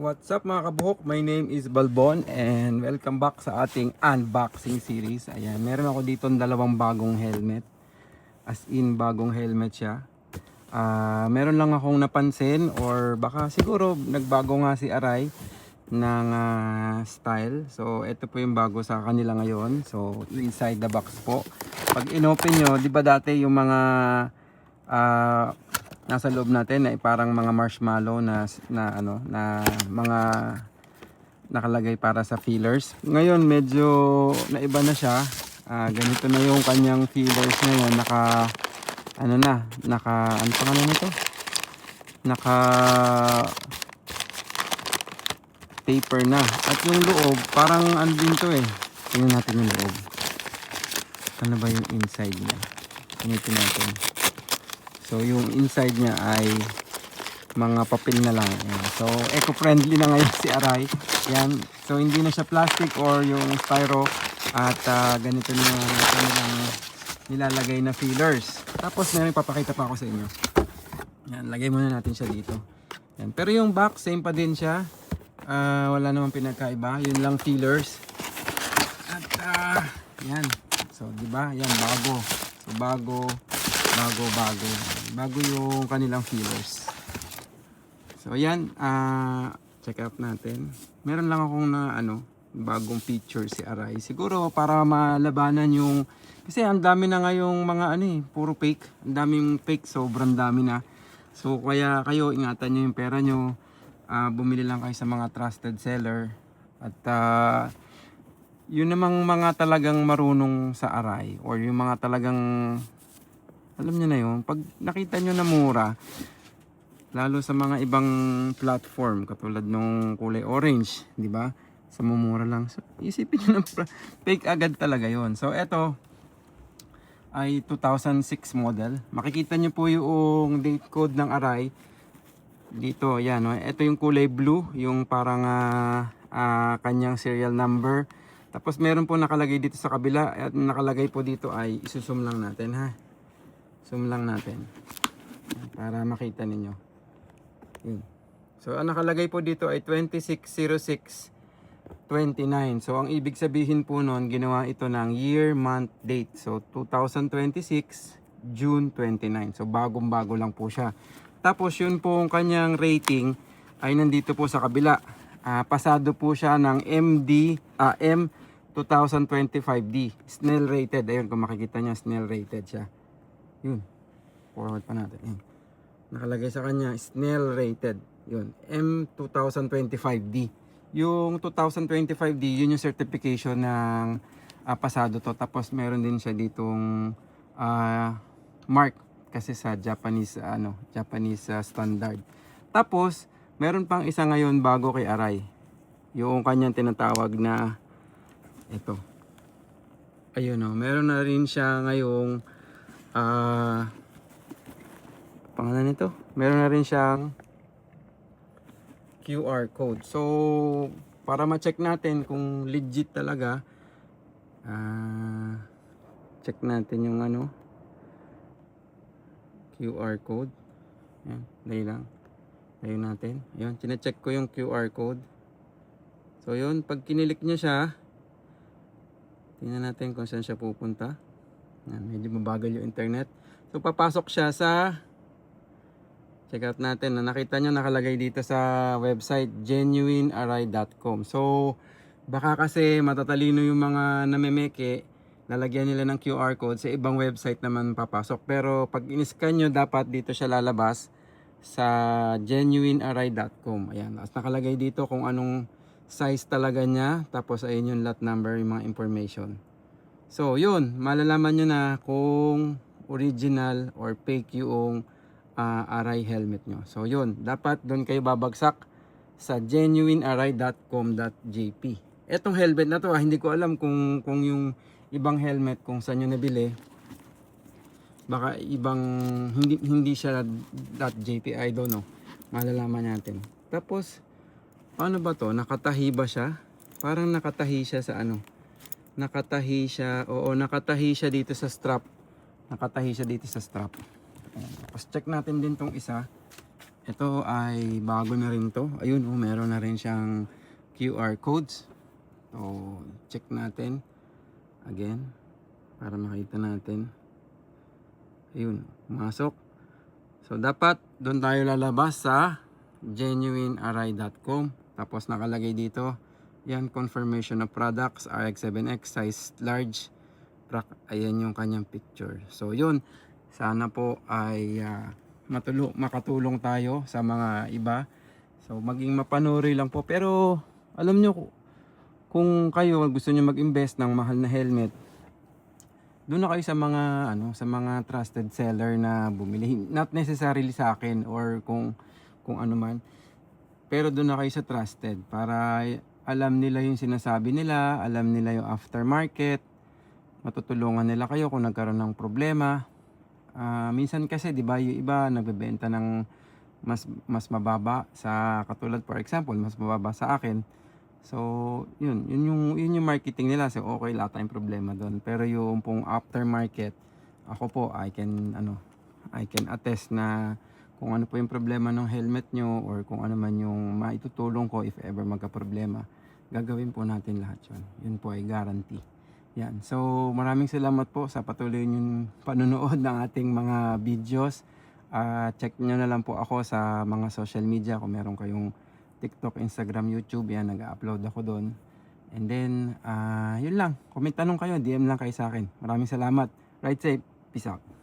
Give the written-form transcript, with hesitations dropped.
What's up mga kabuhok? My name is Balbon and welcome back sa ating unboxing series. Ayan, meron ako dito dalawang bagong helmet. As in bagong helmet siya. Meron lang akong napansin or baka siguro nagbago nga si Aray ng style. So ito po yung bago sa kanila ngayon. So inside the box po. Pag inopen nyo, di ba dati yung mga nasa loob natin ay parang mga marshmallow na mga nakalagay para sa fillers. Ngayon medyo naiba na siya. Ganito na yung kanyang fillers ngayon. Ano pangalan nito? Naka paper na. At yung loob parang ano din to eh. Tingnan natin yung loob. Ano ba yung inside niya? Tingnan natin. So yung inside niya ay mga papel na lang. Ayan. So eco-friendly na ngayon si Aray. Yan. So hindi na siya plastic or yung styro. At ganito na yung kanilang nilalagay na fillers. Tapos meron ipapakita pa ako sa inyo. Yan. Lagay muna natin siya dito. Yan. Pero yung box same pa din siya. Wala namang pinagkaiba. Yun lang fillers. At yan. So diba? Yan bago. So bago yung kanilang fillers. So ayan, check out natin. Meron lang akong bagong feature si Aray. Siguro para malabanan yung kasi ang dami na ngayong mga puro fake. Ang daming fake, sobrang dami na. So kaya kayo ingatan niyo yung pera niyo. Bumili lang kayo sa mga trusted seller at yun namang mga talagang marunong sa Aray or yung mga talagang alam niyo na yun, pag nakita niyo na mura, lalo sa mga ibang platform katulad nung kulay orange, di ba? Sa mumura lang. So, isipin niyo na fake agad talaga yon. So, ito ay 2006 model. Makikita niyo po yung date code ng Aray. Dito, yan. No? Ito yung kulay blue, yung parang kanyang serial number. Tapos, meron po nakalagay dito sa kabila. At nakalagay po dito ay isusum lang natin, ha? Zoom lang natin para makita ninyo. Yun. So ang nakalagay po dito ay 260629. So ang ibig sabihin po noon, ginawa ito ng year, month, date. So 2026 June 29. So bagong-bago lang po siya. Tapos yun po ang kanyang rating ay nandito po sa kabila. Pasado po siya ng M 2025D. Snell rated. Ayun, kung makikita niya, Snell rated siya. Yun. Forward pa natin. Yun. Nakalagay sa kanya, Snell rated. Yun. M2025D. Yung 2025D, yun yung certification ng pasado to. Tapos meron din siya ditong mark kasi sa Japanese standard. Tapos meron pang isa ngayon bago kay Aray. Yung kanyang tinatawag na ito. Ayun o. Meron na rin siya ngayong pangalan nito, meron na rin siyang QR code. So para ma-check natin kung legit talaga, check natin yung QR code. Yan, dali lang. Ayun natin. Ayun, chine-check ko yung QR code. So yun, pag kinilik niya siya, tingnan natin kung saan siya pupunta. Yan, medyo mabagal yung internet. So papasok siya sa, check out natin, nakita nyo nakalagay dito sa website genuinearay.com. So baka kasi matatalino yung mga namemeke, lalagyan nila ng QR code, sa ibang website naman papasok. Pero pag in-scan nyo, dapat dito siya lalabas sa genuinearay.com. Ayan, tapos nakalagay dito kung anong size talaga niya, tapos ayun yung lot number, yung mga information. So yun, malalaman nyo na kung original or fake yung Aray helmet nyo. So yun, dapat doon kayo babagsak sa genuinearay.com.jp. Etong helmet na to, hindi ko alam kung yung ibang helmet kung saan nyo nabili. Baka ibang, hindi siya .jp, I don't know. Malalaman natin. Tapos, paano ba to? Nakatahi ba siya? Parang nakatahi siya sa nakatahi siya, nakatahi siya dito sa strap. Nakatahi siya dito sa strap. Ayan. Tapos check natin din tong isa. Ito ay bago na rin to. Ayun, oh, meron na rin siyang QR codes. So, check natin again para makita natin. Ayun, pumasok. So, dapat doon tayo lalabas sa genuinearay.com. Tapos nakalagay dito, yan, confirmation of products, RX7X, size large. Ayan yung kanyang picture. So, yun. Sana po ay makatulong tayo sa mga iba. So, maging mapanuri lang po. Pero, alam nyo, kung kayo gusto nyo mag-invest ng mahal na helmet, doon na kayo sa mga sa mga trusted seller na bumili, not necessarily sa akin or kung ano man, pero doon na kayo sa trusted para alam nila yung sinasabi nila, alam nila yung aftermarket, matutulungan nila kayo kung nagkaroon ng problema. Minsan kasi 'di ba yung iba nagbebenta ng mas mababa sa, katulad for example, mas mababa sa akin. So, yun yung marketing nila. So, okay, wala tayong problema doon. Pero yung pong aftermarket, ako po, I can attest na kung ano po yung problema ng helmet nyo or kung ano man yung maitutulong ko if ever magka-problema, gagawin po natin lahat yun. Yun po ay guarantee. Yan. So, maraming salamat po sa patuloy yung panonood ng ating mga videos. Check nyo na lang po ako sa mga social media kung meron kayong TikTok, Instagram, YouTube, yan, nag-upload ako doon. And then, yun lang. Comment tanong kayo, DM lang kayo sa akin. Maraming salamat. Ride safe. Peace out.